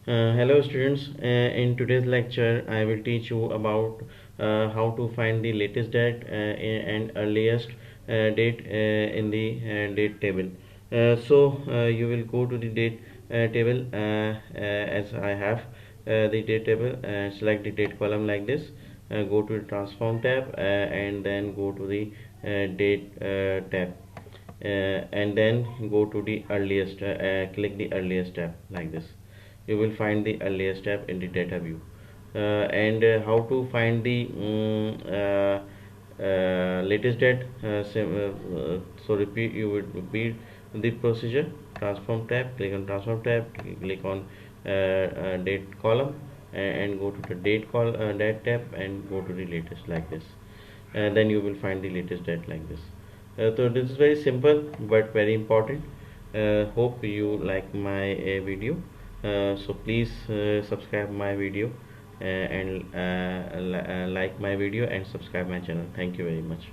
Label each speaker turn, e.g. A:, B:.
A: Hello students, in today's lecture I will teach you about how to find the latest date and earliest date in the date table. You will go to the date table as I have the date table, select the date column like this, go to the transform tab and then go to the date tab, and then go to the earliest, click the earliest tab like this. You will find the earliest tab in the data view. And how to find the latest date, so repeat, you would repeat the procedure. Transform tab, click on transform tab, click on date column, and go to the date tab and go to the latest like this, and then you will find the latest date like this. So this is very simple but very important. Hope you like my video. So please subscribe my video and like my video and subscribe my channel. Thank you very much.